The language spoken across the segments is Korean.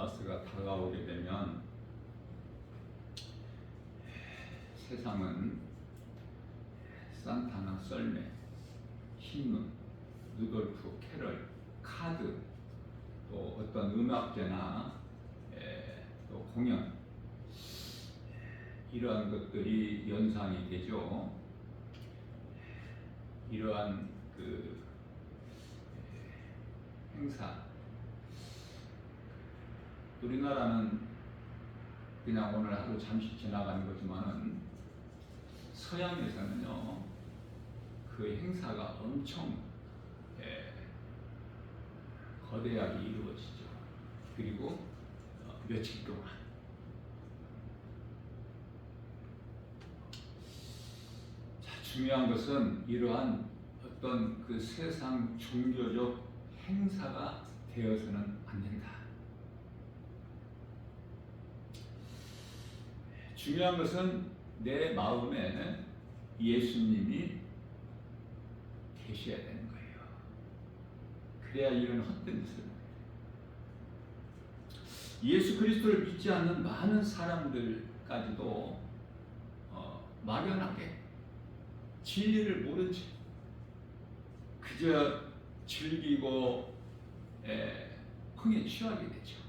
크리스마스가 다가오게 되면 세상은 산타나 썰매, 흰눈, 루돌프, 캐럴, 카드, 또 어떤 음악제나 또 공연, 이러한 것들이 연상이 되죠. 이러한 그 행사, 우리나라는 그냥 오늘 하루 잠시 지나가는 거지만은 서양에서는요, 그 행사가 엄청 거대하게 이루어지죠. 그리고 며칠 동안. 자, 중요한 것은 이러한 어떤 그 세상 종교적 행사가 되어서는 안 된다. 중요한 것은 내 마음에 예수님이 계셔야 되는 거예요. 그래야 이런 헛된 짓을. 예수 그리스도를 믿지 않는 많은 사람들까지도 막연하게 진리를 모른 채 그저 즐기고 흥에 취하게 되죠.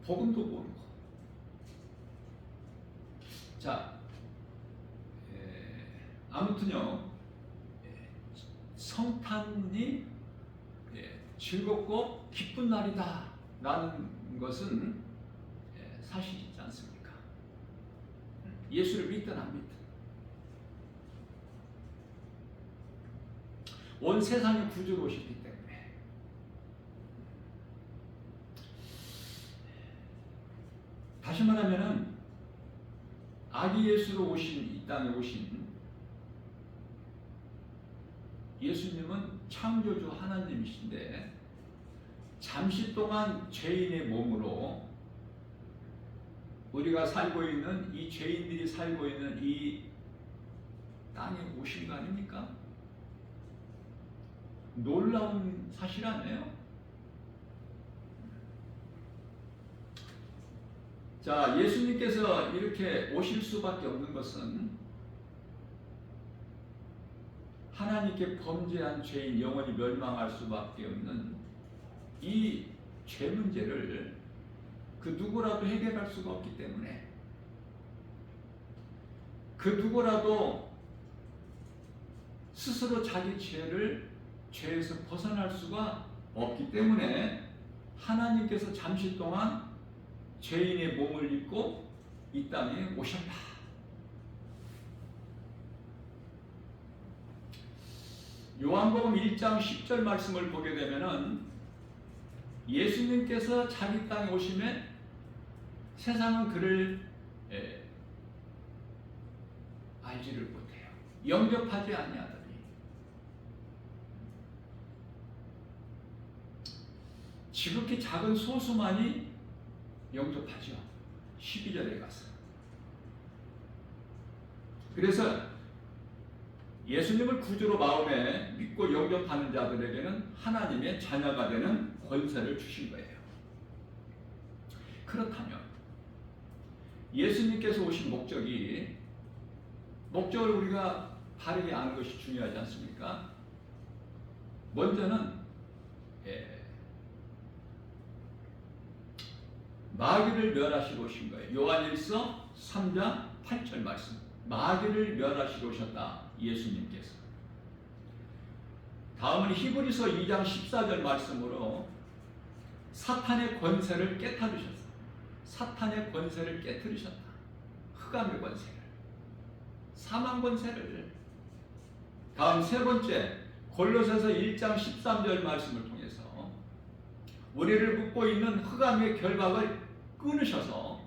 복음도 모르고. 자, 아무튼요, 성탄이 즐겁고 기쁜 날이다 라는 것은 사실이지 않습니까? 예수를 믿든 안 믿든 온 세상의 구주로 오셨기 때문에. 다시 말하면은 아기 예수로 오신 이 땅에 오신 예수님은 창조주 하나님이신데 잠시 동안 죄인의 몸으로 우리가 살고 있는 이 죄인들이 살고 있는 이 땅에 오신 거 아닙니까? 놀라운 사실 아니에요? 자, 예수님께서 이렇게 오실 수밖에 없는 것은 하나님께 범죄한 죄인 영원히 멸망할 수밖에 없는 이 죄 문제를 그 누구라도 해결할 수가 없기 때문에, 그 누구라도 스스로 자기 죄에서 벗어날 수가 없기 때문에 하나님께서 잠시 동안 죄인의 몸을 입고 이 땅에 오셨다. 요한복음 1장 10절 말씀을 보게 되면은 예수님께서 자기 땅에 오시면 세상은 그를 알지를 못해요. 영접하지 아니하더니. 지극히 작은 소수만이 영접하죠. 12절에 가서. 그래서 예수님을 구주로 마음에 믿고 영접하는 자들에게는 하나님의 자녀가 되는 권세를 주신 거예요. 그렇다면 예수님께서 오신 목적을 우리가 바르게 아는 것이 중요하지 않습니까? 먼저는 마귀를 멸하시러 오신 거예요. 요한일서 3장 8절 말씀. 마귀를 멸하시러 오셨다. 예수님께서. 다음은 히브리서 2장 14절 말씀으로 사탄의 권세를 깨뜨리셨다. 사탄의 권세를 깨뜨리셨다. 흑암의 권세를, 사망 권세를. 다음 세 번째, 골로새서 1장 13절 말씀을 통해서 우리를 묶고 있는 흑암의 결박을 끊으셔서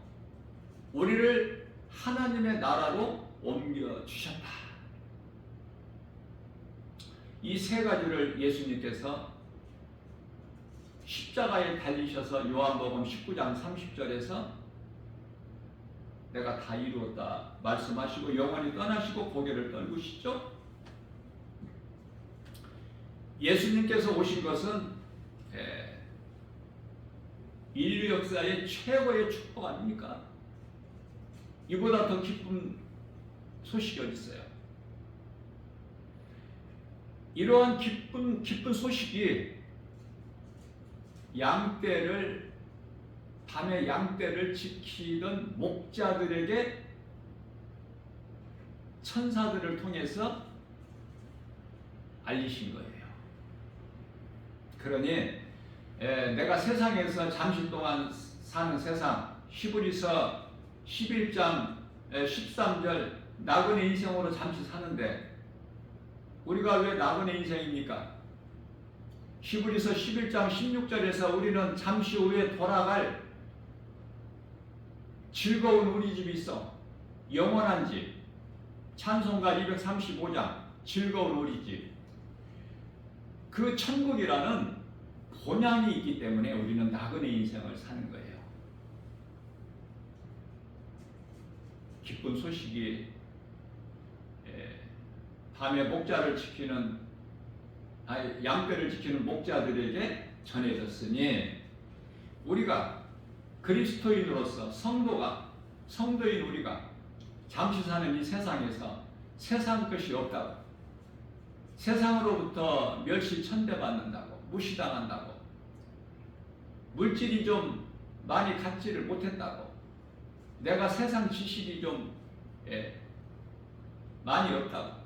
우리를 하나님의 나라로 옮겨주셨다. 이 세 가지를 예수님께서 십자가에 달리셔서 요한복음 19장 30절에서 내가 다 이루었다 말씀하시고 영원히 떠나시고 고개를 떨구시죠. 예수님께서 오신 것은 인류 역사의 최고의 축복 아닙니까? 이보다 더 기쁜 소식이 어디 있어요? 이러한 기쁜 소식이 밤에 양떼를 지키던 목자들에게 천사들을 통해서 알리신 거예요. 그러니 내가 세상에서 잠시 동안 사는 세상, 히브리서 11장 13절 나그네 인생으로 잠시 사는데 우리가 왜 나그네 인생입니까? 히브리서 11장 16절에서 우리는 잠시 후에 돌아갈 즐거운 우리 집이 있어. 영원한 집. 찬송가 235장 즐거운 우리 집. 그 천국이라는 본향이 있기 때문에 우리는 나그네 인생을 사는 거예요. 기쁜 소식이 밤에 양떼를 지키는 목자들에게 전해졌으니 우리가 그리스도인으로서 성도인 우리가 잠시 사는 이 세상에서 세상 것이 없다고, 세상으로부터 멸시천대받는다고, 무시당한다고, 물질이 좀 많이 갖지를 못했다고, 내가 세상 지식이 좀 많이 없다고,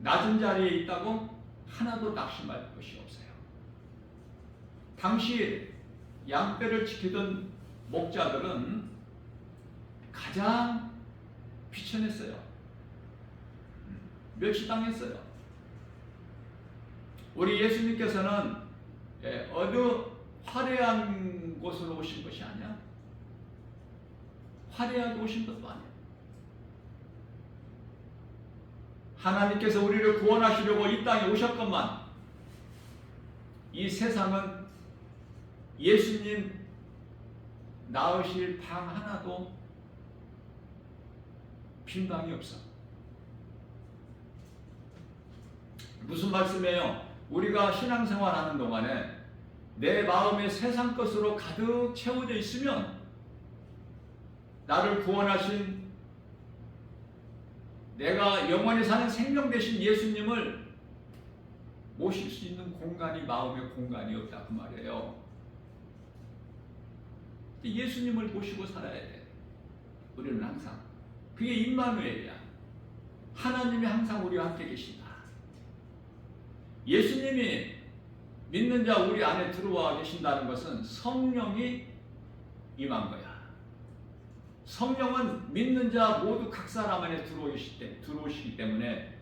낮은 자리에 있다고 하나도 낙심할 것이 없어요. 당시 양떼를 지키던 목자들은 가장 비천했어요. 멸시당했어요. 우리 예수님께서는 어느 화려한 곳으로 오신 것이 아니야. 화려하게 오신 것도 아니야. 하나님께서 우리를 구원하시려고 이 땅에 오셨건만 이 세상은 예수님 낳으실 방 하나도 빈 방이 없어. 무슨 말씀이에요? 우리가 신앙생활하는 동안에 내 마음에 세상 것으로 가득 채워져 있으면 나를 구원하신 내가 영원히 사는 생명 되신 예수님을 모실 수 있는 공간이 마음의 공간이 없다 그 말이에요. 예수님을 모시고 살아야 돼. 우리는 항상 그게 임마누엘이야. 하나님이 항상 우리와 함께 계신다. 예수님이 믿는 자 우리 안에 들어와 계신다는 것은 성령이 임한 거야. 성령은 믿는 자 모두 각 사람 안에 들어오시기 때문에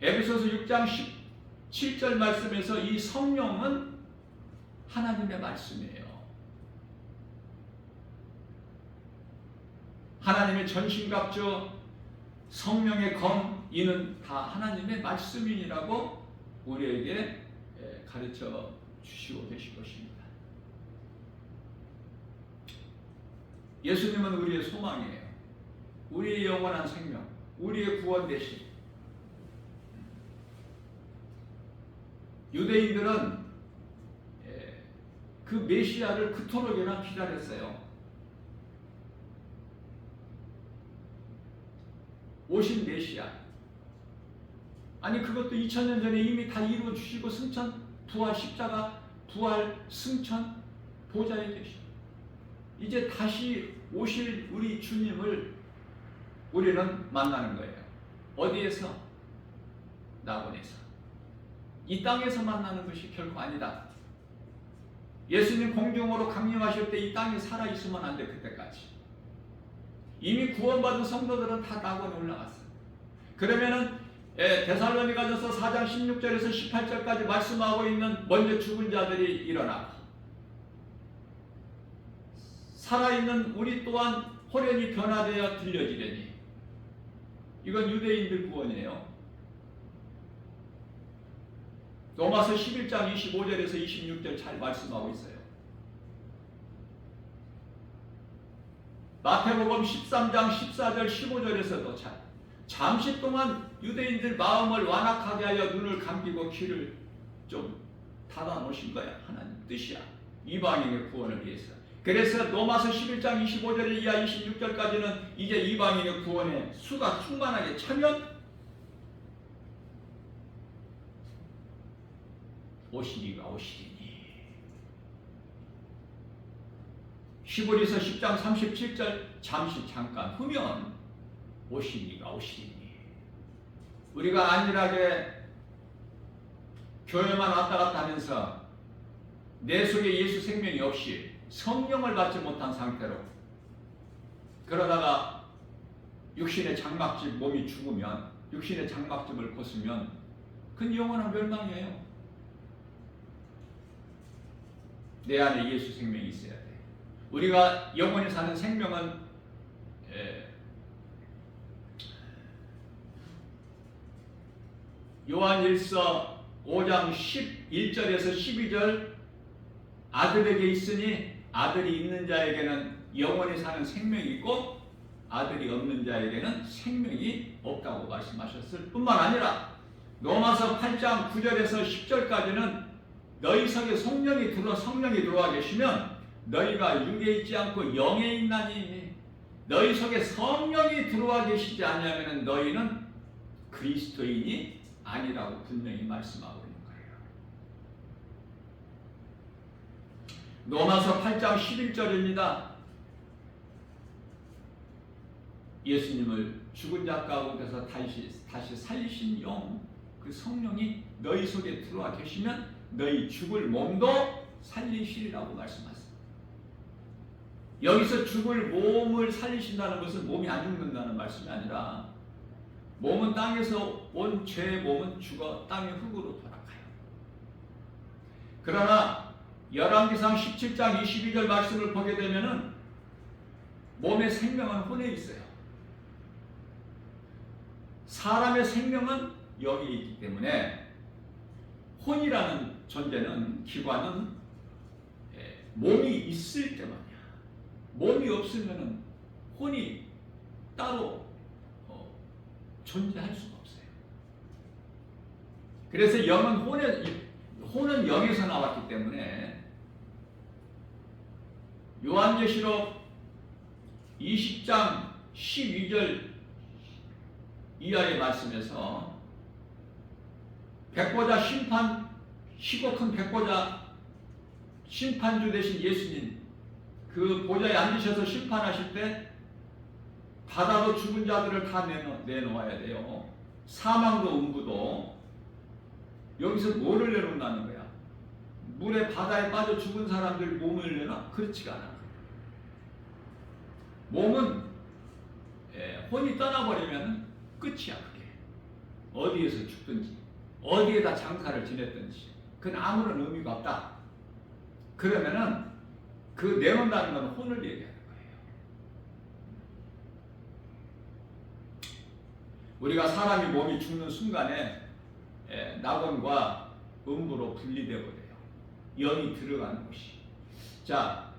에베소서 6장 17절 말씀에서 이 성령은 하나님의 말씀이에요. 하나님의 전신갑주 성령의 검 이는 다 하나님의 말씀이라고 우리에게 가르쳐 주시고 계신 것입니다. 예수님은 우리의 소망이에요. 우리의 영원한 생명, 우리의 구원 되심. 유대인들은 그 메시아를 그토록이나 기다렸어요. 오신 메시아. 아니 그것도 2000년 전에 이미 다 이루어 주시고 승천, 부활, 십자가, 부활, 승천, 보좌에 계시고 이제 다시 오실 우리 주님을 우리는 만나는 거예요. 어디에서? 낙원에서. 이 땅에서 만나는 것이 결코 아니다. 예수님 공중으로 강림하실 때 이 땅에 살아있으면 안 돼. 그때까지. 이미 구원받은 성도들은 다 낙원에 올라갔어요. 그러면은 데살로니가전서 4장 16절에서 18절까지 말씀하고 있는 먼저 죽은 자들이 일어나고 살아있는 우리 또한 호련히 변화되어 들려지려니 이건 유대인들 구원이에요. 로마서 11장 25절에서 26절 잘 말씀하고 있어요. 마태복음 13장 14절 15절에서도 잠시 동안 유대인들 마음을 완악하게 하여 눈을 감기고 귀를 좀 닫아놓으신 거야. 하나님 뜻이야. 이방인의 구원을 위해서. 그래서 로마서 11장 25절 이하 26절까지는 이제 이방인의 구원에 수가 충만하게 차면 오시리가 오시리니. 히브리서 10장 37절 잠깐 후면 오시리가 오시리니. 우리가 안일하게 교회만 왔다 갔다 하면서 내 속에 예수 생명이 없이 성령을 받지 못한 상태로 그러다가 육신의 장막집 몸이 죽으면 육신의 장막집을 벗으면 그건 영원한 멸망이에요. 내 안에 예수 생명이 있어야 돼. 우리가 영원히 사는 생명은 요한일서 5장 11절에서 12절 아들에게 있으니 아들이 있는 자에게는 영원히 사는 생명이 있고 아들이 없는 자에게는 생명이 없다고 말씀하셨을 뿐만 아니라 로마서 8장 9절에서 10절까지는 너희 속에 성령이 들어와 계시면 너희가 육에 있지 않고 영에 있나니 너희 속에 성령이 들어와 계시지 않으면 너희는 그리스도인이 아니라고 분명히 말씀하고 있는 거예요. 로마서 8장 11절입니다. 예수님을 죽은 자 가운데서 다시 살리신 영, 그 성령이 너희 속에 들어와 계시면 너희 죽을 몸도 살리시리라고 말씀하셨습니다. 여기서 죽을 몸을 살리신다는 것은 몸이 안 죽는다는 말씀이 아니라 몸은 땅에서 온 죄의 몸은 죽어 땅의 흙으로 돌아가요. 그러나 열왕기상 17장 22절 말씀을 보게 되면은 몸의 생명은 혼에 있어요. 사람의 생명은 영에 있기 때문에 혼이라는 존재는 기관은 몸이 있을 때만이야. 몸이 없으면은 혼이 따로 존재할 수가 없어요. 그래서 영은 혼은 영에서 나왔기 때문에 요한계시록 20장 12절 이하의 말씀에서 백보자 심판, 시고 큰 백보자 심판주 되신 예수님 그 보좌에 앉으셔서 심판하실 때 바다도 죽은 자들을 다 내놓아야 돼요. 사망도 음부도. 여기서 뭐를 내놓는다는 거야? 물에 바다에 빠져 죽은 사람들 몸을 내놔? 그렇지가 않아. 몸은 혼이 떠나버리면 끝이야. 그게 어디에서 죽든지 어디에다 장사를 지냈든지 그건 아무런 의미가 없다. 그러면은 그 내놓는다는 건 혼을 얘기하는 거예요. 우리가 사람이 몸이 죽는 순간에 낙원과 음부로 분리되고 돼요. 영이 들어가는 곳이. 자,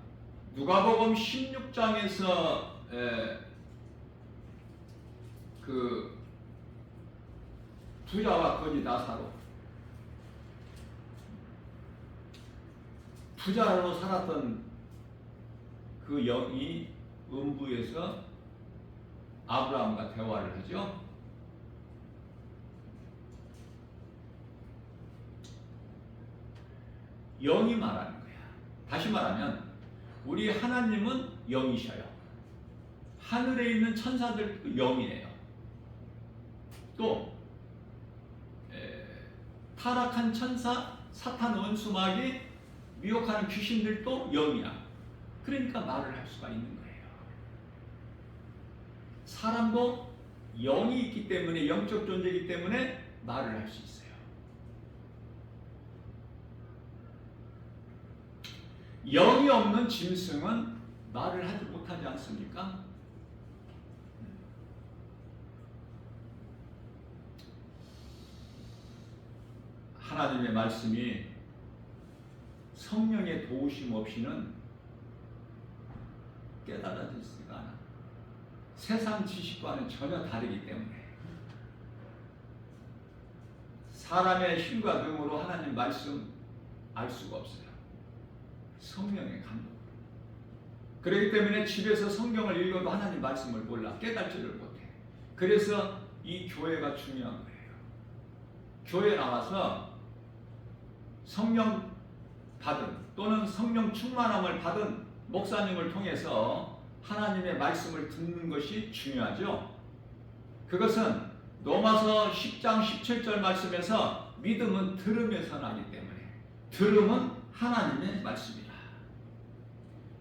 누가복음 16장에서 그 부자와 거지 나사로 부자로 살았던 그 영이 음부에서 아브라함과 대화를 하죠. 영이 말하는 거야. 다시 말하면 우리 하나님은 영이셔요. 하늘에 있는 천사들도 영이에요. 또 타락한 천사, 사탄 원수마귀, 미혹하는 귀신들도 영이야. 그러니까 말을 할 수가 있는 거예요. 사람도 영이 있기 때문에, 영적 존재이기 때문에 말을 할 수 있어요. 영이 없는 짐승은 말을 하지 못하지 않습니까? 하나님의 말씀이 성령의 도우심 없이는 깨달아지지가 않아. 세상 지식과는 전혀 다르기 때문에 사람의 힘과 능으로 하나님 말씀 알 수가 없어요. 성령의 감동. 그렇기 때문에 집에서 성경을 읽어도 하나님 말씀을 몰라, 깨닫지를 못해. 그래서 이 교회가 중요한 거예요. 교회 나와서 성령 받은 또는 성령 충만함을 받은 목사님을 통해서 하나님의 말씀을 듣는 것이 중요하죠. 그것은 로마서 10장 17절 말씀에서 믿음은 들음에서 나기 때문에 들음은 하나님의 말씀이다.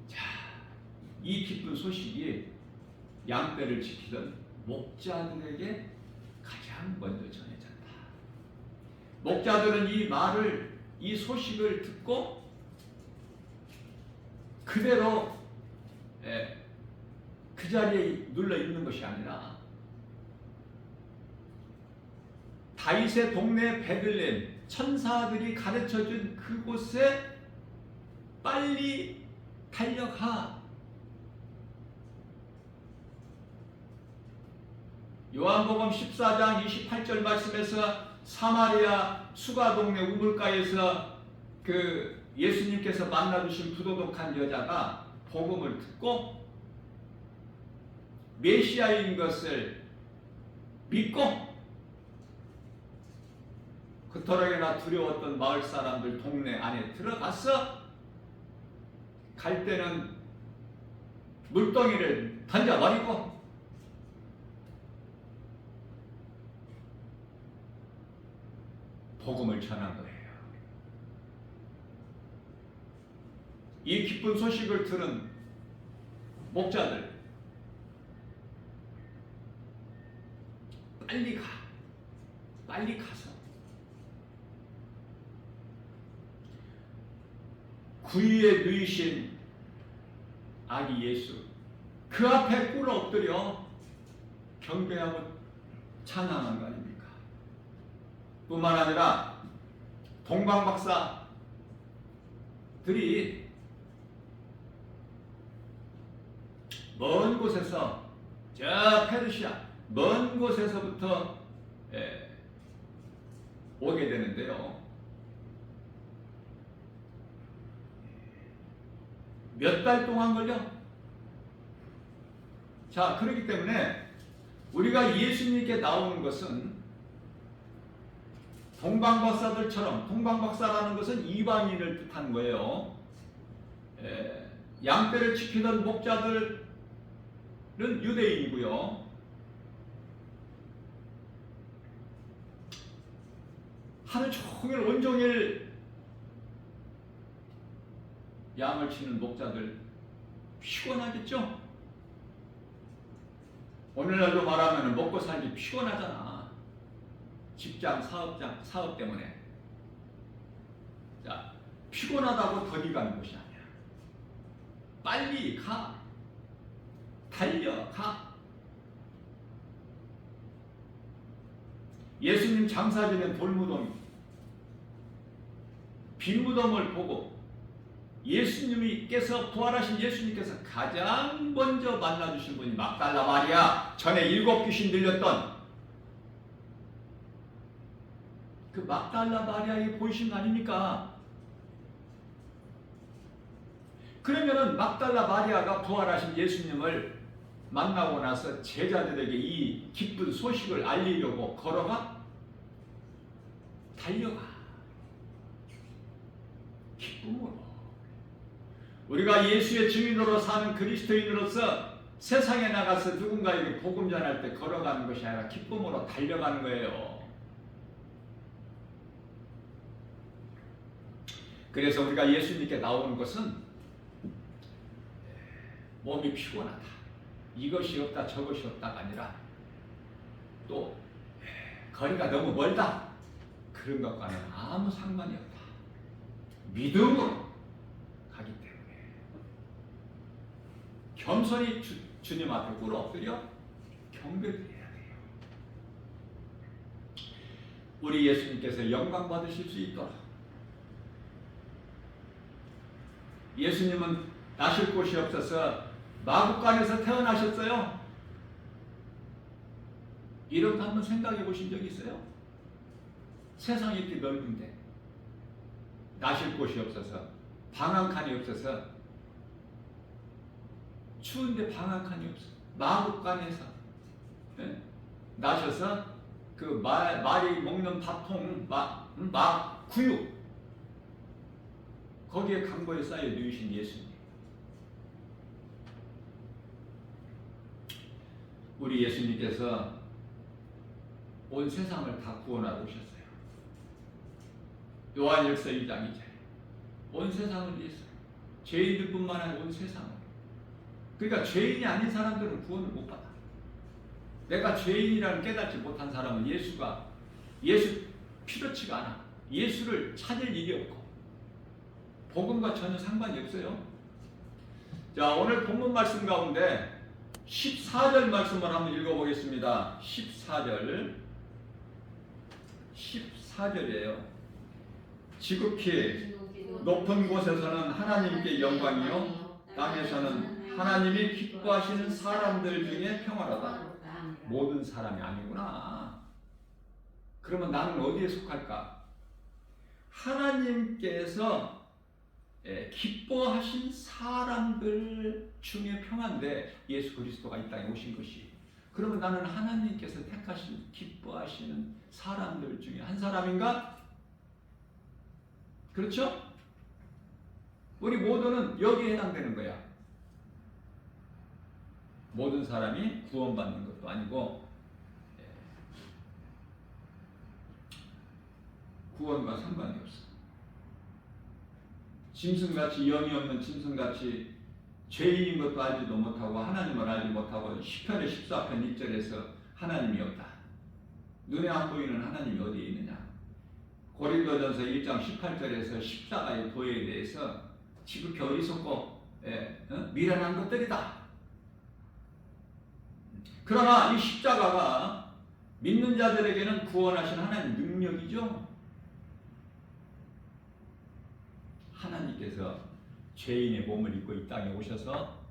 자, 이 기쁜 소식이 양떼를 지키던 목자들에게 가장 먼저 전해졌다. 목자들은 이 말을, 이 소식을 듣고 그대로 그 자리에 눌러 있는 것이 아니라 다윗의 동네 베들레헴 천사들이 가르쳐준 그곳에 빨리 달려가. 요한복음 14장 28절 말씀에서 사마리아 수가 동네 우물가에서 그 예수님께서 만나주신 부도덕한 여자가 복음을 듣고 메시아인 것을 믿고 그토록이나 두려웠던 마을 사람들 동네 안에 들어가서 갈 때는 물동이를 던져버리고 복음을 전한 거예요. 이 기쁜 소식을 들은 목자들 빨리 가서 구유에 누이신 아기 예수 그 앞에 꿇어 엎드려 경배하고 찬양한 거 아닙니까? 뿐만 아니라 동방박사들이 먼 곳에서 저 페르시아 먼 곳에서부터 오게 되는데요. 몇 달 동안 걸려? 자, 그렇기 때문에 우리가 예수님께 나오는 것은 동방박사들처럼, 동방박사라는 것은 이방인을 뜻하는 거예요. 양떼를 지키던 목자들은 유대인이고요. 하루 종일 온종일 양을 치는 목자들 피곤하겠죠? 오늘날로 말하면 먹고 살기 피곤하잖아. 직장, 사업 때문에. 자, 피곤하다고 더디 가는 것이 아니야. 빨리 가. 달려가. 예수님 장사지는 돌무덤, 빈 무덤을 보고 예수님께서 부활하신 예수님께서 가장 먼저 만나주신 분이 막달라 마리아, 전에 7 귀신 들렸던 그 막달라 마리아에게 보이신 거 아닙니까? 그러면은 막달라 마리아가 부활하신 예수님을 만나고 나서 제자들에게 이 기쁜 소식을 알리려고 걸어가? 달려가. 기쁨으로. 우리가 예수의 증인으로 사는 그리스도인으로서 세상에 나가서 누군가에게 복음 전할 때 걸어가는 것이 아니라 기쁨으로 달려가는 거예요. 그래서 우리가 예수님께 나오는 것은 몸이 피곤하다, 이것이 없다 저것이 없다가 아니라 또 거리가 너무 멀다, 그런 것과는 아무 상관이 없다. 믿음으로 가기 때문에 겸손히 주님 앞에 꿇어 엎드려 경배드려야 돼요. 우리 예수님께서 영광 받으실 수 있도록 예수님은 나실 곳이 없어서 마구간에서 태어나셨어요. 이런 거 한번 생각해 보신 적 있어요? 세상이 이렇게 넓은데 나실 곳이 없어서 방 한 칸이 없어서 추운데 방 한 칸이 없어. 마국간에서 나셔서 그 말이 먹는 밥통 구유 거기에 강보에 쌓여 누이신 예수님. 우리 예수님께서 온 세상을 다 구원하러 오셨어요. 요한일서 2장 2절. 온 세상을 위해서 죄인들뿐만 아니라 온 세상을. 그러니까 죄인이 아닌 사람들은 구원을 못 받아. 내가 죄인이라는 깨닫지 못한 사람은 예수 필요치가 않아. 예수를 찾을 일이 없고 복음과 전혀 상관이 없어요. 자, 오늘 본문 말씀 가운데 14절 말씀을 한번 읽어보겠습니다. 14절이에요. 지극히 높은 곳에서는 하나님께 영광이요 땅에서는 하나님이 기뻐하시는 사람들 중에 평화로다. 모든 사람이 아니구나. 그러면 나는 어디에 속할까? 하나님께서 기뻐하신 사람들 중에 평안데 예수 그리스도가 이 땅에 오신 것이. 그러면 나는 하나님께서 택하신 기뻐하시는 사람들 중에 한 사람인가? 그렇죠? 우리 모두는 여기에 해당되는 거야. 모든 사람이 구원받는 것도 아니고 구원과 상관이 없어. 짐승같이 영이 없는 짐승같이 죄인인 것도 알지도 못하고 하나님을 알지 못하고 시편의 14편 1절에서 하나님이 없다. 눈에 안 보이는 하나님이 어디에 있느냐. 고린도전서 1장 18절에서 십자가의 도에 대해서 지극히 어리석고 미련한 것들이다. 그러나 이 십자가가 믿는 자들에게는 구원하신 하나님 능력이죠. 하나님께서 죄인의 몸을 입고 이 땅에 오셔서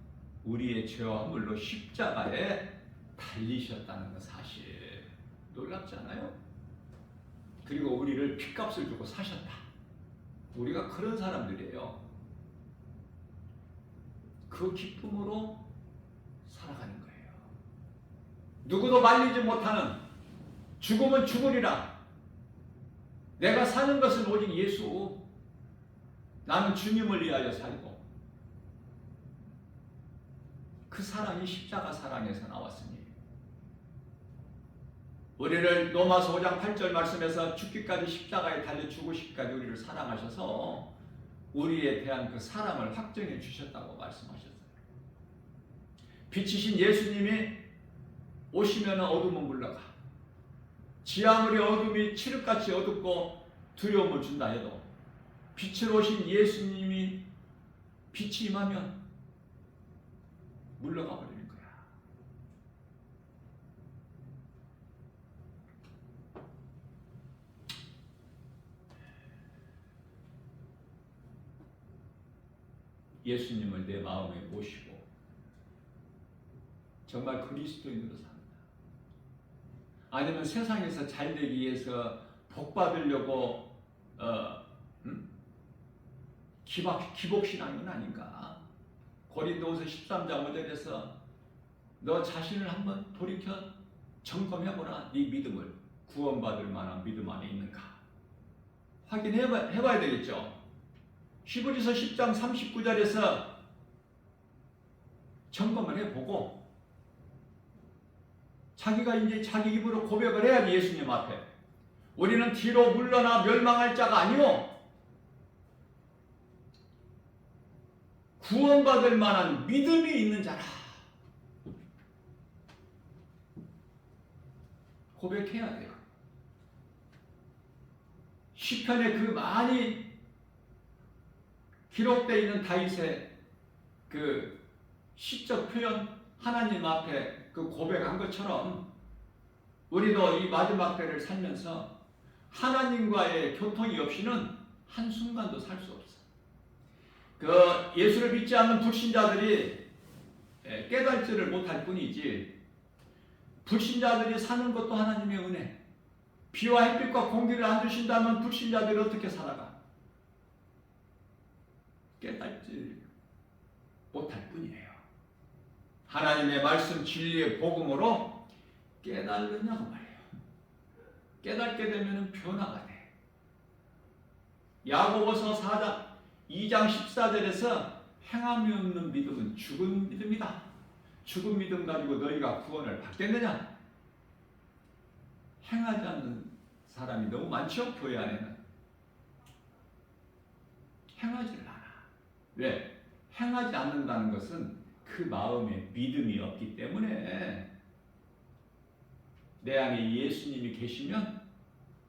우리의 죄와 허물로 십자가에 달리셨다는 건 사실 놀랍지 않아요? 그리고 우리를 핏값을 주고 사셨다. 우리가 그런 사람들이에요. 그 기쁨으로 살아가는 거예요. 누구도 말리지 못하는 죽음은 죽으리라. 내가 사는 것은 오직 예수. 나는 주님을 위하여 살고 그 사랑이 십자가 사랑에서 나왔으니 우리를 로마서 5장 8절 말씀에서 죽기까지 십자가에 달려 죽으시기까지 우리를 사랑하셔서 우리에 대한 그 사랑을 확정해 주셨다고 말씀하셨어요. 빛이신 예수님이 오시면 어둠은 물러가. 지 아무리 어둠이 칠흑같이 어둡고 두려움을 준다 해도 빛으로 오신 예수님이 빛이 임하면 물러가 버리는 거야. 예수님을 내 마음에 모시고 정말 그리스도인으로 삽니다. 아니면 세상에서 잘 되기 위해서 복 받으려고 기복신앙은 아닌가? 고린도후서 13장 5절에서 너 자신을 한번 돌이켜 점검해보라. 네 믿음을 구원받을 만한 믿음 안에 있는가? 확인해봐야 되겠죠. 히브리서 10장 39절에서 점검을 해보고 자기가 이제 자기 입으로 고백을 해야지. 예수님 앞에 우리는 뒤로 물러나 멸망할 자가 아니오 구원받을 만한 믿음이 있는 자라. 고백해야 돼요. 시편에 그 많이 기록되어 있는 다윗의 그 시적 표현, 하나님 앞에 그 고백한 것처럼 우리도 이 마지막 때를 살면서 하나님과의 교통이 없이는 한순간도 살 수 없어. 그 예수를 믿지 않는 불신자들이 깨달지를 못할 뿐이지 불신자들이 사는 것도 하나님의 은혜. 비와 햇빛과 공기를 안 주신다면 불신자들이 어떻게 살아가? 깨닫지 못할 뿐이에요. 하나님의 말씀 진리의 복음으로 깨달느냐고 말이에요. 깨닫게 되면 변화가 돼. 야고보서 2장 14절에서 행함이 없는 믿음은 죽은 믿음이다. 죽은 믿음 가지고 너희가 구원을 받겠느냐? 행하지 않는 사람이 너무 많죠? 교회 안에는. 행하지를 않아. 왜? 행하지 않는다는 것은 그 마음에 믿음이 없기 때문에. 내 안에 예수님이 계시면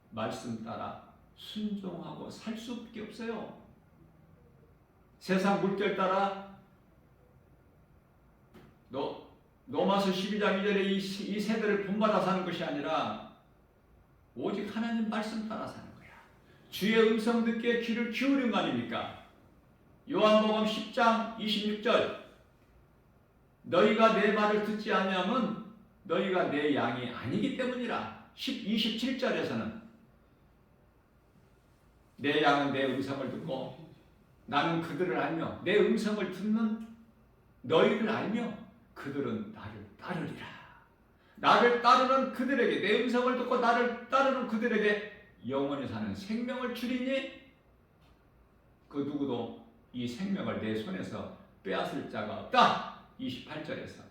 말씀 따라 순종하고 살 수밖에 없어요. 세상 물결 따라 로마서 12장 2절에 이 세대를 본받아 사는 것이 아니라 오직 하나님 말씀 따라 사는 거야. 주의 음성 듣기에 귀를 기울인 거 아닙니까? 요한복음 10장 26절 너희가 내 말을 듣지 아니하면 너희가 내 양이 아니기 때문이라. 27절에서는 내 양은 내 음성을 듣고 나는 그들을 알며 내 음성을 듣는 너희를 알며 그들은 나를 따르리라. 나를 따르는 그들에게 내 음성을 듣고 나를 따르는 그들에게 영원히 사는 생명을 주리니 그 누구도 이 생명을 내 손에서 빼앗을 자가 없다. 28절에서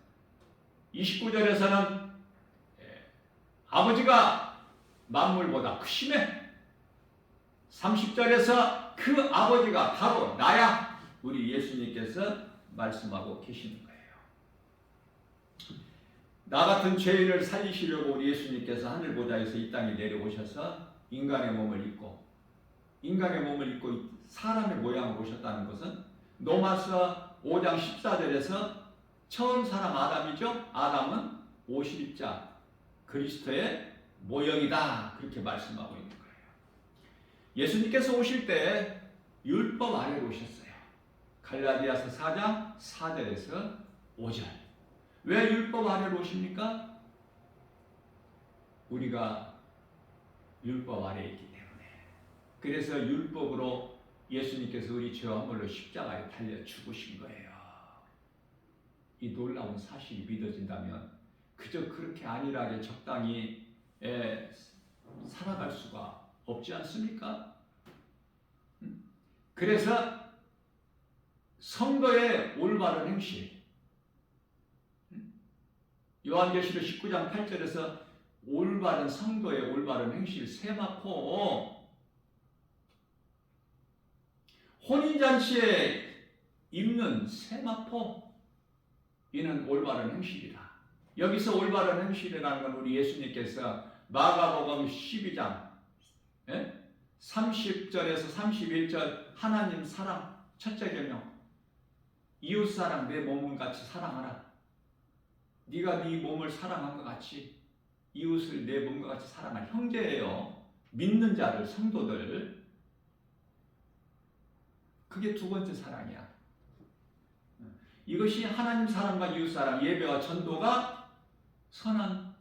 29절에서는 아버지가 만물보다 크시네. 30절에서 그 아버지가 바로 나야. 우리 예수님께서 말씀하고 계시는 거예요. 나 같은 죄인을 살리시려고 우리 예수님께서 하늘보좌에서 이 땅에 내려오셔서 인간의 몸을 입고 사람의 모양으로 오셨다는 것은 로마서 5장 14절에서 처음 사람 아담이죠. 아담은 오실자 그리스도의 모형이다. 그렇게 말씀하고 있는 거예요. 예수님께서 오실 때 율법 아래로 오셨어요. 갈라디아서 4장 4절에서 5절. 왜 율법 아래로 오십니까? 우리가 율법 아래에 있기 때문에. 그래서 율법으로 예수님께서 우리 죄와 허물로 십자가에 달려 죽으신 거예요. 이 놀라운 사실이 믿어진다면 그저 그렇게 안일하게 적당히 살아갈 수가 없지 않습니까? 그래서 성도의 올바른 행실, 요한계시록 19장 8절에서 올바른 성도의 올바른 행실 세마포, 혼인잔치에 입는 세마포, 이는 올바른 행실이다. 여기서 올바른 행실이라는 건 우리 예수님께서 마가복음 12장 30절에서 31절 하나님 사랑 첫째 계명, 이웃사랑 내 몸을 같이 사랑하라. 네가 네 몸을 사랑한 것 같이 이웃을 내 몸과 같이 사랑할 형제예요. 믿는 자들, 성도들. 그게 두 번째 사랑이야. 이것이 하나님 사랑과 이웃 사랑, 예배와 전도가 선한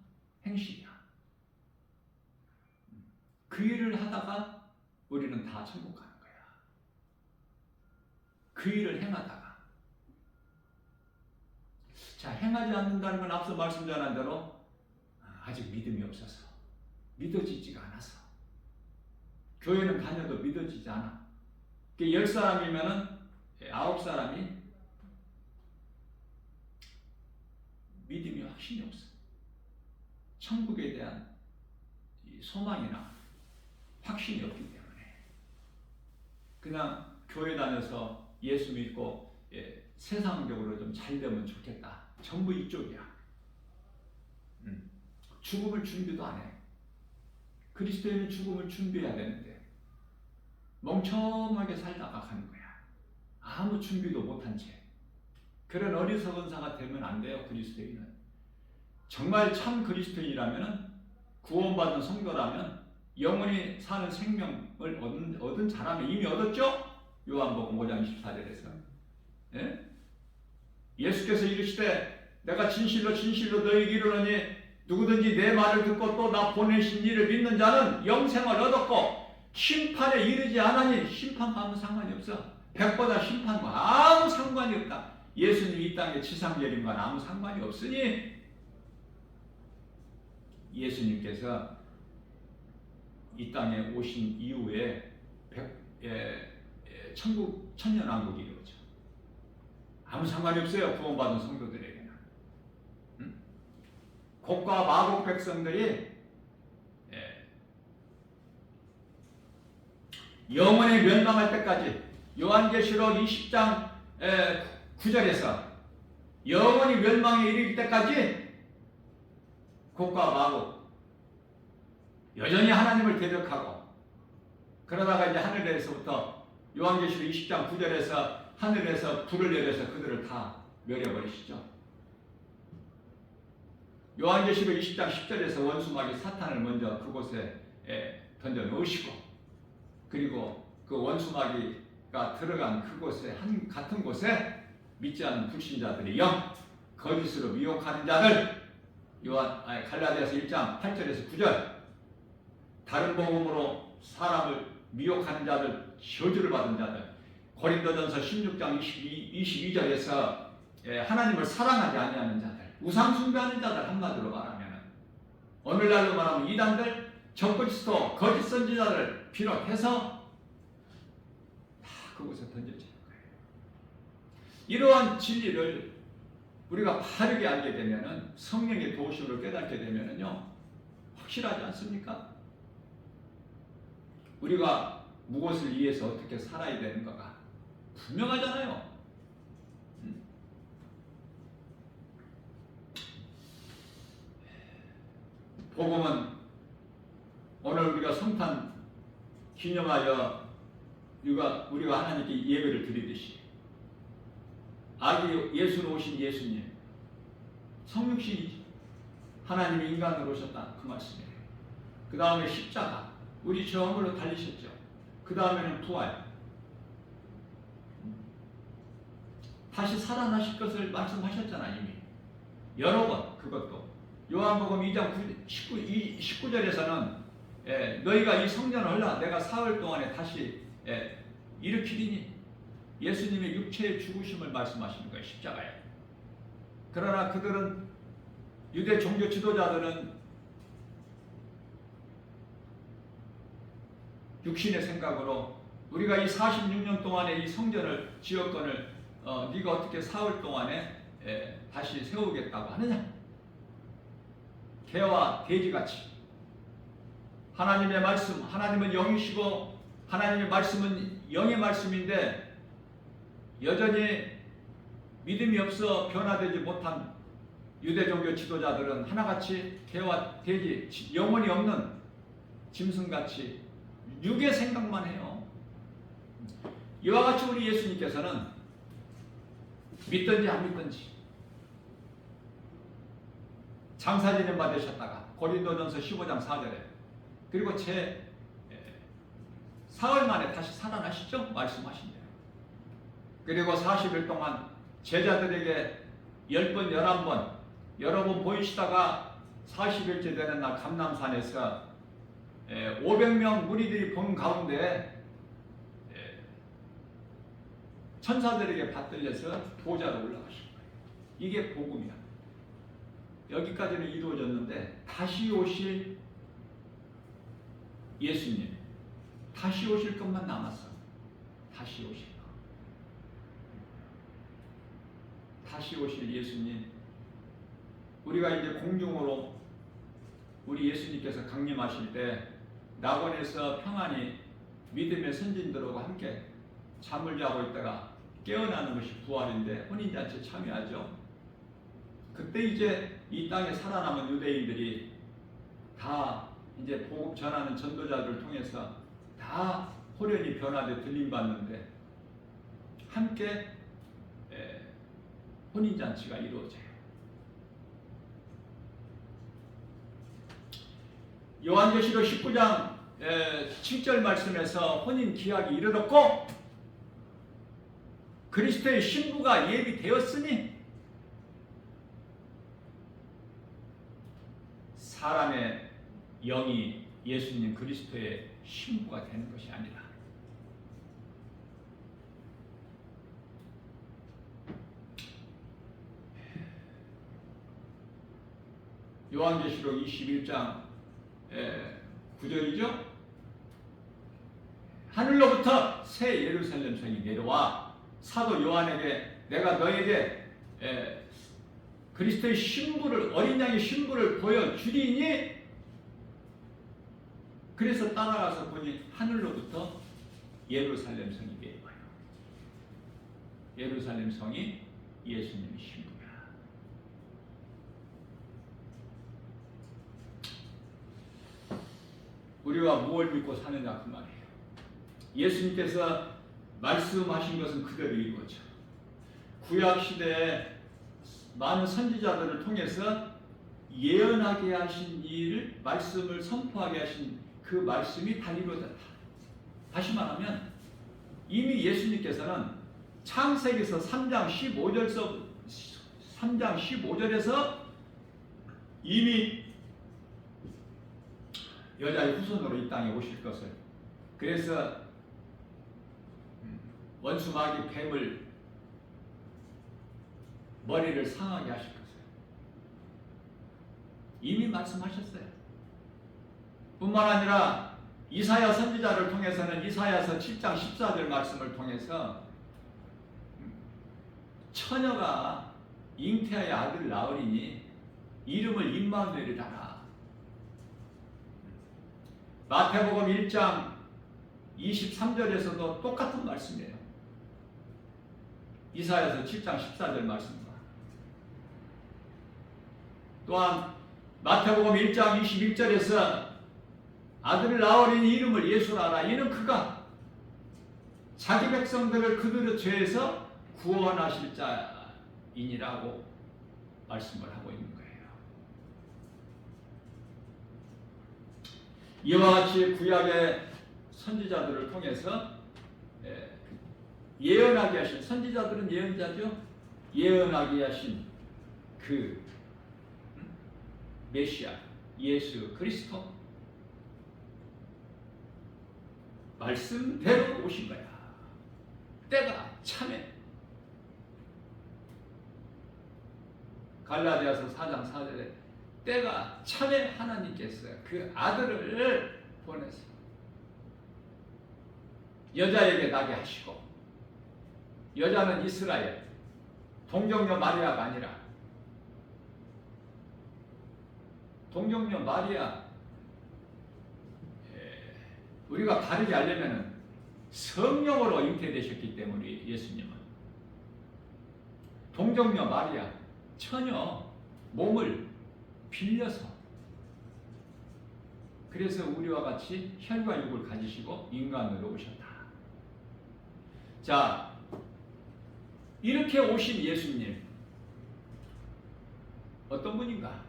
행실이야. 그 일을 하다가 우리는 다 천국 가는 거야. 그 일을 행하다가. 자, 행하지 않는다는 건 앞서 말씀드린 대로 아직 믿음이 없어서, 믿어지지가 않아서, 교회는 다녀도 믿어지지 않아. 10사람이면은 9사람이 믿음이 확신이 없어. 천국에 대한 소망이나 확신이 없기 때문에 그냥 교회 다녀서 예수 믿고 세상적으로 좀 잘 되면 좋겠다. 전부 이쪽이야. 죽음을 준비도 안 해. 그리스도인은 죽음을 준비해야 되는데 멍청하게 살다가 가는 거야. 아무 준비도 못한 채. 그런 어리석은 자가 되면 안 돼요. 그리스도인은. 정말 참 그리스도인이라면, 구원받은 성도라면, 영원히 사는 생명을 얻은 자라면 이미 얻었죠? 요한복음 5장 24절에서. 예? 예수께서 이르시되 내가 진실로 진실로 너희에게 이르노니 누구든지 내 말을 듣고 또 나 보내신 이를 믿는 자는 영생을 얻었고 심판에 이르지 않으니 심판과 아무 상관이 없어. 백보다 심판과 아무 상관이 없다. 예수님이 이 땅에 지상재림과 아무 상관이 없으니 예수님께서 이 땅에 오신 이후에 천국 천년왕국이 이루어져. 아무 상관이 없어요. 구원받은 성도들에게는. 곡과 마곡 백성들이 영원히 멸망할 때까지 요한계시록 20장 9절에서 영원히 멸망에 이르기 때까지 곡과 마곡 여전히 하나님을 대적하고 그러다가 이제 하늘에서부터 요한계시록 20장 9절에서 하늘에서 불을 내려서 그들을 다 멸해버리시죠. 요한계시록 20장 10절에서 원수마귀 사탄을 먼저 그곳에 던져 넣으시고 그리고 그 원수마귀가 들어간 그곳에 같은 곳에 믿지 않는 불신자들의 영 거짓으로 미혹하는 자들 갈라디아서 1장 8절에서 9절 다른 복음으로 사람을 미혹하는 자들 저주를 받은 자들 고린도전서 16장 22절에서 하나님을 사랑하지 아니하는 자들 우상 숭배하는 자들 한마디로 말하면 오늘날로 말하면 이단들 적그리스도 거짓 선지자를 비롯해서 다 그곳에 던져지는 거예요. 이러한 진리를 우리가 바르게 알게 되면은 성령의 도우심으로 깨닫게 되면은요 확실하지 않습니까? 우리가 무엇을 위해서 어떻게 살아야 되는가가 분명하잖아요. 복음은 오늘 우리가 성탄 기념하여 우리가 하나님께 예배를 드리듯이 아기 예수로 오신 예수님 성육신이지 하나님이 인간으로 오셨다 그 말씀이에요. 그 다음에 십자가 우리 죄 허물로 달리셨죠. 그 다음에는 부활 다시 살아나실 것을 말씀하셨잖아 이미 여러 번. 그것도 요한복음 2장 19절에서는 너희가 이 성전을 헐라 내가 사흘 동안에 다시 일으키리니 예수님의 육체의 죽으심을 말씀하시는 거예요. 십자가에. 그러나 그들은 유대 종교 지도자들은 육신의 생각으로 우리가 이 46년 동안에 이 성전을 지역권을 네가 어떻게 사흘 동안에 다시 세우겠다고 하느냐? 개와 돼지같이 하나님의 말씀, 하나님은 영이시고 하나님의 말씀은 영의 말씀인데 여전히 믿음이 없어 변화되지 못한 유대 종교 지도자들은 하나같이 개와 돼지, 영혼이 없는 짐승같이 육의 생각만 해요. 이와 같이 우리 예수님께서는 믿든지 안 믿든지 장사진을 받으셨다가 고린도전서 15장 4절에 그리고 사흘 만에 다시 살아나시죠? 말씀하신 대로. 그리고 40일 동안 제자들에게 10번, 11번 여러 번 보이시다가 40일째 되는 날 감람산에서 500명 무리들이 본 가운데 천사들에게 받들려서 보좌로 올라가신 거예요. 이게 복음이야. 여기까지는 이루어졌는데 다시 오실 예수님, 다시 오실 것만 남았어. 다시 오실 것. 다시 오실 예수님. 우리가 이제 공중으로 우리 예수님께서 강림하실 때 낙원에서 평안히 믿음의 선진들하고 함께 잠을 자고 있다가 깨어나는 것이 부활인데 혼인잔치에 참여하죠. 그때 이제 이 땅에 살아남은 유대인들이 다 이제 복음 전하는 전도자들을 통해서 다 호련히 변화돼 들림받는데 함께 혼인잔치가 이루어져요. 요한계시록 19장 7절 말씀에서 혼인 기약이 이르렀고 그리스도의 신부가 예비되었으니 사람의 영이 예수님 그리스도의 신부가 되는 것이 아니라 요한계시록 21장 9절이죠. 하늘로부터 새 예루살렘 성이 내려와 사도 요한에게 내가 너에게 그리스도의 신부를 어린 양의 신부를 보여주리니 그래서 따라가서 보니 하늘로부터 예루살렘 성이 내려와요. 예루살렘 성이 예수님의 신부야. 우리가 무엇을 믿고 사느냐 그 말이에요. 예수님께서 말씀하신 것은 그대로 이루어져. 구약시대에 많은 선지자들을 통해서 예언하게 하신 일을 말씀을 선포하게 하신 그 말씀이 다 이루어졌다. 다시 말하면 이미 예수님께서는 창세기에서 3장 15절에서 이미 여자의 후손으로 이 땅에 오실 것을, 그래서 원수 마귀 뱀을 머리를 상하게 하실 것을 이미 말씀하셨어요. 뿐만 아니라 이사야 선지자를 통해서는 이사야서 7장 14절 말씀을 통해서 처녀가 잉태하여 아들 낳으리니 이름을 임마누엘이라. 마태복음 1장 23절에서도 똑같은 말씀이에요. 이사야서 7장 14절 말씀과 또한 마태복음 1장 21절에서 아들을 낳으리니 이름을 예수라 하라. 이는 그가 자기 백성들을 그들의 죄에서 구원하실 자이니라고 말씀을 하고 있는 거예요. 이와 같이 구약의 선지자들을 통해서 예언하게 하신, 선지자들은 예언자죠. 예언하게 하신 그 메시아 예수 그리스도 말씀대로 오신 거야. 때가 참에. 갈라디아서 4장 4절에 때가 참에 하나님께서 그 아들을 보내서 여자에게 나게 하시고, 여자는 이스라엘 동정녀 마리아가 아니라 동정녀 마리아, 우리가 다르게 알려면 성령으로 잉태되셨기 때문에 예수님은 동정녀 마리아 처녀 몸을 빌려서, 그래서 우리와 같이 혈과 육을 가지시고 인간으로 오셨다. 자, 이렇게 오신 예수님 어떤 분인가?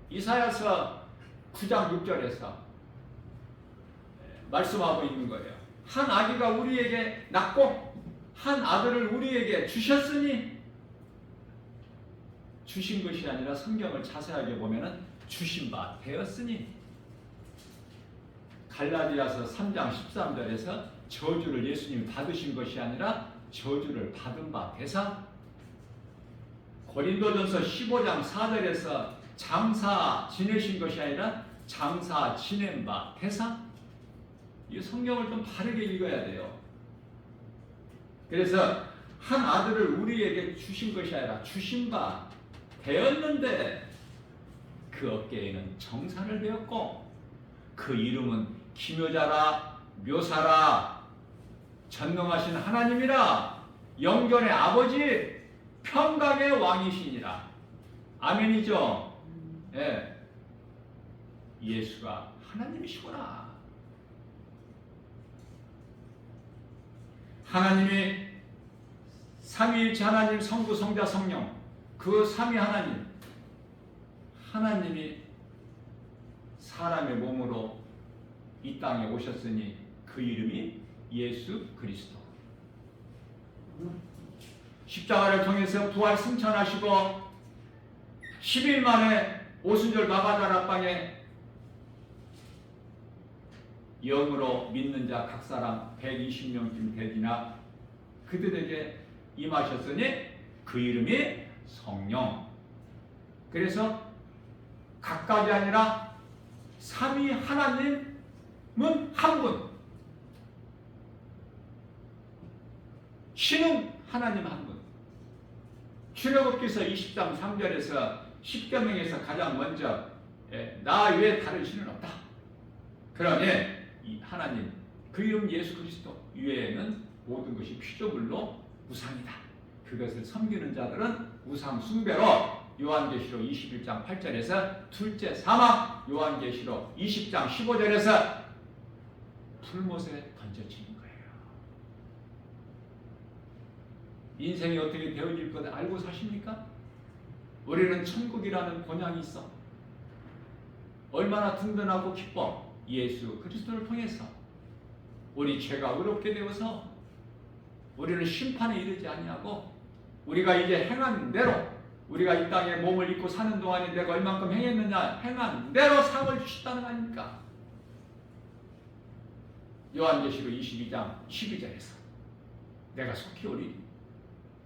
이사야서 9장 6절에서 말씀하고 있는 거예요. 한 아기가 우리에게 낳고 한 아들을 우리에게 주셨으니, 주신 것이 아니라 성경을 자세하게 보면은 주신 바 되었으니, 갈라디아서 3장 13절에서 저주를 예수님이 받으신 것이 아니라 저주를 받은 바 되사, 고린도전서 15장 4절에서 장사 지내신 것이 아니라 장사 지낸 바 되사. 이 성경을 좀 바르게 읽어야 돼요. 그래서 한 아들을 우리에게 주신 것이 아니라 주신 바 되었는데, 그 어깨에는 정사를 배웠고 그 이름은 기묘자라 묘사라 전능하신 하나님이라 영전의 아버지 평강의 왕이시니라. 아멘이죠? 예. 예수가 하나님이시구나. 하나님이 삼위일체 하나님, 성부, 성자, 성령, 그 삼위 하나님, 하나님이 사람의 몸으로 이 땅에 오셨으니 그 이름이 예수 그리스도. 십자가를 통해서 부활 승천하시고 10일 만에 오순절 마가다락방에 영으로 믿는 자 각 사람 120명쯤 되지나 그들에게 임하셨으니 그 이름이 성령. 그래서 각각이 아니라 삼위 하나님은 한 분, 신은 하나님 한 분. 출애굽기서 20장 3절에서 십계명에서 가장 먼저 나 외에 다른 신은 없다. 그러니 이 하나님, 그 이름 예수 그리스도 외에는 모든 것이 피조물로 우상이다. 그것을 섬기는 자들은 우상 숭배로 요한계시록 21장 8절에서 둘째 사망, 요한계시록 20장 15절에서 불못에 던져지는 거예요. 인생이 어떻게 되어질 것 알고 사십니까? 우리는 천국이라는 본향이 있어. 얼마나 든든하고 기뻐. 예수 그리스도를 통해서 우리 죄가 의롭게 되어서 우리는 심판에 이르지 아니하고 우리가 이제 행한 대로, 우리가 이 땅에 몸을 입고 사는 동안에 내가 얼만큼 행했느냐, 행한 대로 상을 주셨다는 거 아닙니까? 요한계시록 22장 12절에서 내가 속히 오리니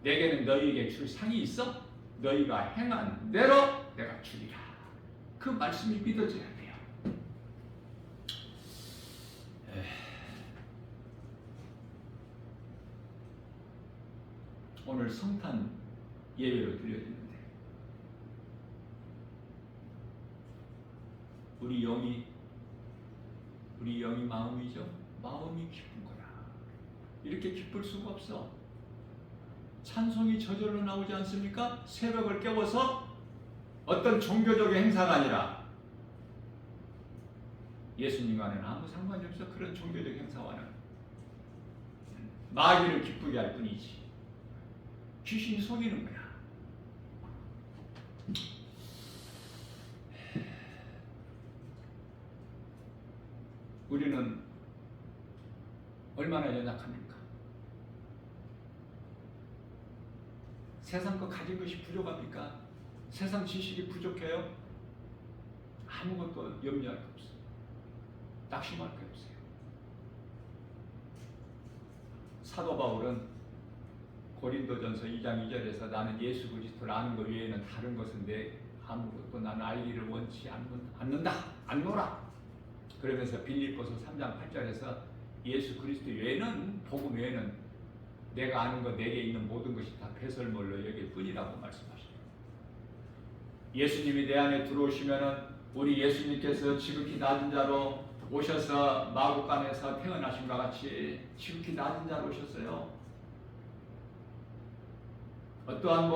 내게는 너희에게 줄 상이 있어 너희가 행한 대로 내가 주리라. 그 말씀이 믿어져야 돼요. 오늘 성탄 예배로 드려지는데 우리 영이 마음이죠. 마음이 기쁜 거야. 이렇게 기쁠 수가 없어. 찬송이 저절로 나오지 않습니까? 새벽을 깨워서 어떤 종교적인 행사가 아니라 예수님과는 아무 상관이 없어. 그런 종교적 행사와는 마귀를 기쁘게 할 뿐이지. 귀신이 속이는 거야. 우리는 얼마나 연약합니까? 세상 거 가진 것이 부족합니까? 세상 지식이 부족해요? 아무것도 염려할 거 없어요. 낙심할 거 없어요. 사도 바울은 고린도전서 2장 2절에서 나는 예수 그리스도를 아는 것 외에는 다른 것은 내 아무것도 나는 알기를 원치 않는다. 않노라. 그러면서 빌립보서 3장 8절에서 예수 그리스도 외에는, 복음 외에는 내가 아는 것, 내게 있는 모든 것이 다 배설물로 여길 뿐이라고 말씀하십니다. 예수님이 내 안에 들어오시면은 우리 예수님께서 지극히 낮은 자로 오셔서 마구간에서 태어나신 것 같이 지극히 낮은 자로 오셨어요. 어떠한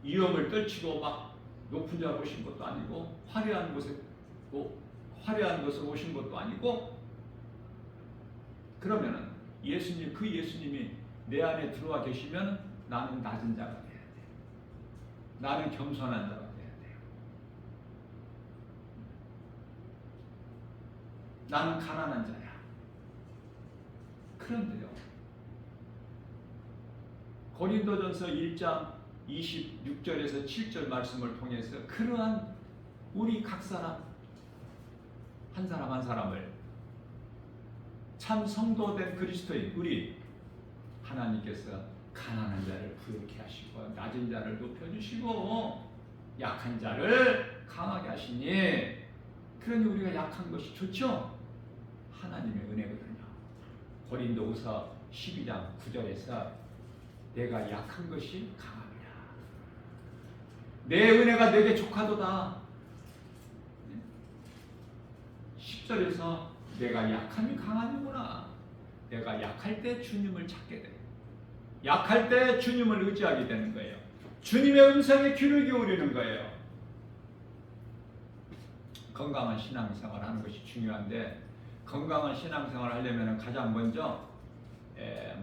위험을 떨치고 막 높은 자로 오신 것도 아니고 화려한 것을 오신 것도 아니고, 그러면은 그 예수님이 내 안에 들어와 계시면 나는 낮은 자가 돼야 돼. 나는 겸손한 자가 돼야 돼요. 나는 가난한 자야. 그런데요, 고린도전서 1장 26절에서 7절 말씀을 통해서 그러한 우리 각 사람 한 사람 한 사람을 참 성도된 그리스도인 우리 하나님께서 가난한 자를 부유케 하시고 낮은 자를 높여주시고 약한 자를 강하게 하시니, 그러니 우리가 약한 것이 좋죠. 하나님의 은혜거든요. 고린도후서 12장 9절에서 내가 약한 것이 강함이라. 내 은혜가 내게 족하도다. 10절에서 내가 약함이 강하는구나. 내가 약할 때 주님을 찾게 돼. 약할 때 주님을 의지하게 되는 거예요. 주님의 음성에 귀를 기울이는 거예요. 건강한 신앙생활 하는 것이 중요한데, 건강한 신앙생활 하려면 가장 먼저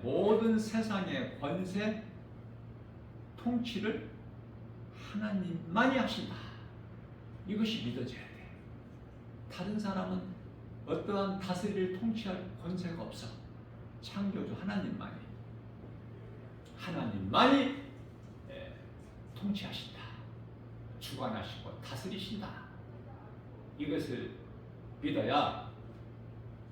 모든 세상의 권세, 통치를 하나님만이 하신다. 이것이 믿어져야 돼. 다른 사람은 어떠한 다스리를 통치할 권세가 없어. 창조주 하나님만이 통치하신다. 주관하시고 다스리신다. 이것을 믿어야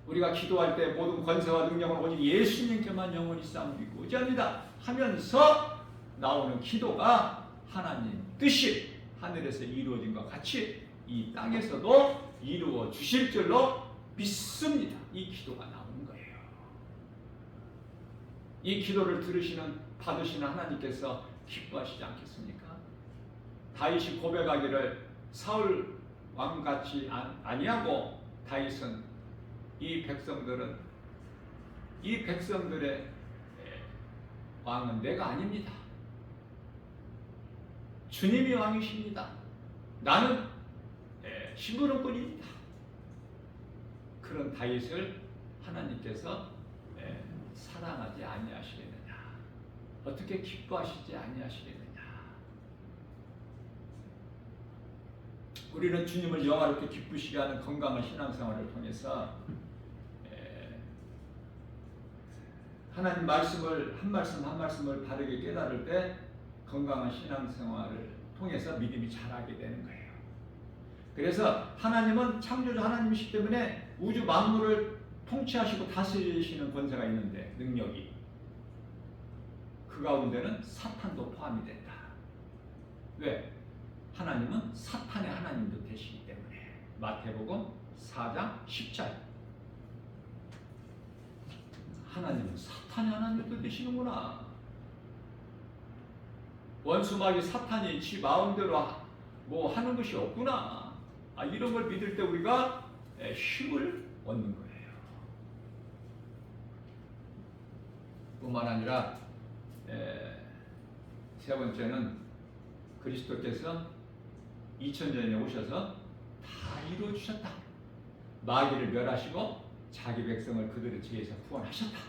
우리가 기도할 때 모든 권세와 능력은 오직 예수님께만 영원히 쌓이고 의지합니다 하면서 나오는 기도가 하나님 뜻이 하늘에서 이루어진 것 같이 이 땅에서도 이루어 주실 줄로 믿습니다. 이 기도가 나오는 거예요. 이 기도를 들으시는 받으시는 하나님께서 기뻐하시지 않겠습니까? 다윗이 고백하기를 사울 왕같이 아니하고 다윗은 이 백성들의 왕은 내가 아닙니다. 주님이 왕이십니다. 나는 심부름꾼입니다. 그런 다윗을 하나님께서 사랑하지 아니하시겠느냐? 어떻게 기뻐하시지 아니하시겠느냐? 우리는 주님을 영화롭게 기쁘시게 하는 건강한 신앙생활을 통해서 하나님 말씀을 한 말씀 한 말씀을 바르게 깨달을 때 건강한 신앙생활을 통해서 믿음이 자라게 되는 거예요. 그래서 하나님은 창조주 하나님이시기 때문에 우주 만물을 통치하시고 다스리시는 권세가 있는데 능력이 그 가운데는 사탄도 포함이 된다. 왜? 하나님은 사탄의 하나님도 되시기 때문에 마태복음 4장 10절 하나님은 사탄의 하나님도 되시는구나. 원수마귀 사탄이 지 마음대로 뭐 하는 것이 없구나. 이런 걸 믿을 때 우리가 힘을 얻는 거예요. 뿐만 아니라 세 번째는 그리스도께서 2000년에 오셔서 다 이루어 주셨다. 마귀를 멸하시고 자기 백성을 그들의 죄에서 구원하셨다.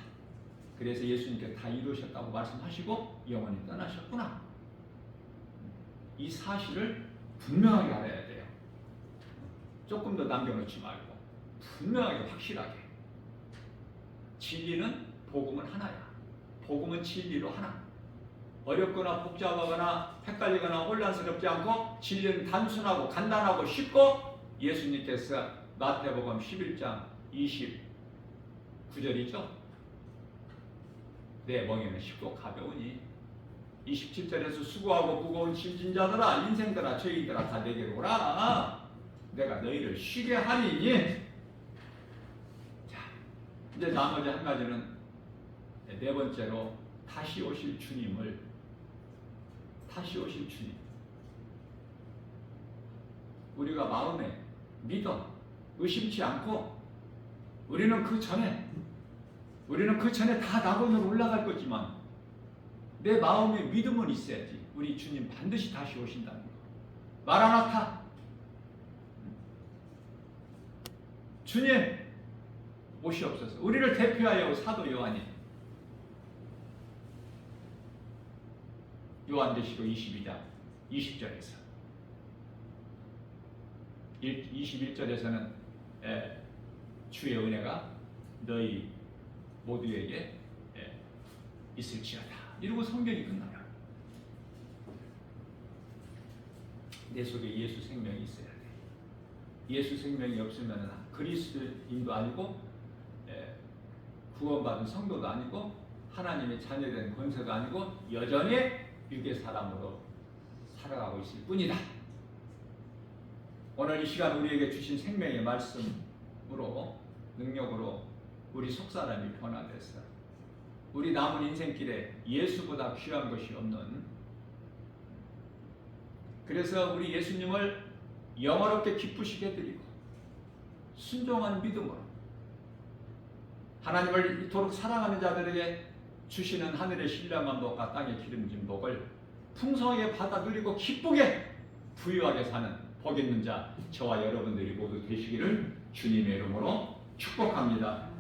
그래서 예수님께 다 이루셨다고 말씀하시고 영원히 떠나셨구나. 이 사실을 분명하게 알아야 돼요. 조금 더 남겨놓지 말고 분명하게 확실하게. 진리는 복음은 하나야. 복음은 진리로 하나. 어렵거나 복잡하거나 헷갈리거나 혼란스럽지 않고 진리는 단순하고 간단하고 쉽고 예수님께서 마태복음 11장 29절이죠. 내 멍에는 쉽고 가벼우니 27절에서 수고하고 무거운 짐진 자들아 인생들아 죄인들아 다 내게로 오라. 내가 너희를 쉬게 하리니. 자, 이제 나머지 한 가지는 네 번째로 다시 오실 주님. 우리가 마음에 믿어 의심치 않고 우리는 그 전에 다 낙원으로 올라갈 거지만 내 마음에 믿음은 있어야지. 우리 주님 반드시 다시 오신다는 거. 마라나타. 주님 오시옵소서. 우리를 대표하여 사도 요한이 요한계시록 22장 20절에서 21절에서는 주의 은혜가 너희 모두에게 있을지어다. 이러고 성경이 끝나요. 내 속에 예수 생명이 있어야 돼. 예수 생명이 없으면 그리스도인도 아니고 구원받은 성도도 아니고 하나님의 자녀된 권세도 아니고 여전히 육의 사람으로 살아가고 있을 뿐이다. 오늘 이 시간 우리에게 주신 생명의 말씀으로 능력으로 우리 속사람이 변화돼서 우리 남은 인생길에 예수보다 귀한 것이 없는, 그래서 우리 예수님을 영화롭게 기쁘시게 해드리고 순종한 믿음으로 하나님을 이토록 사랑하는 자들에게 주시는 하늘의 신령한 복과 땅의 기름진 복을 풍성하게 받아 누리고 기쁘게 부유하게 사는 복 있는 자 저와 여러분들이 모두 되시기를 주님의 이름으로 축복합니다.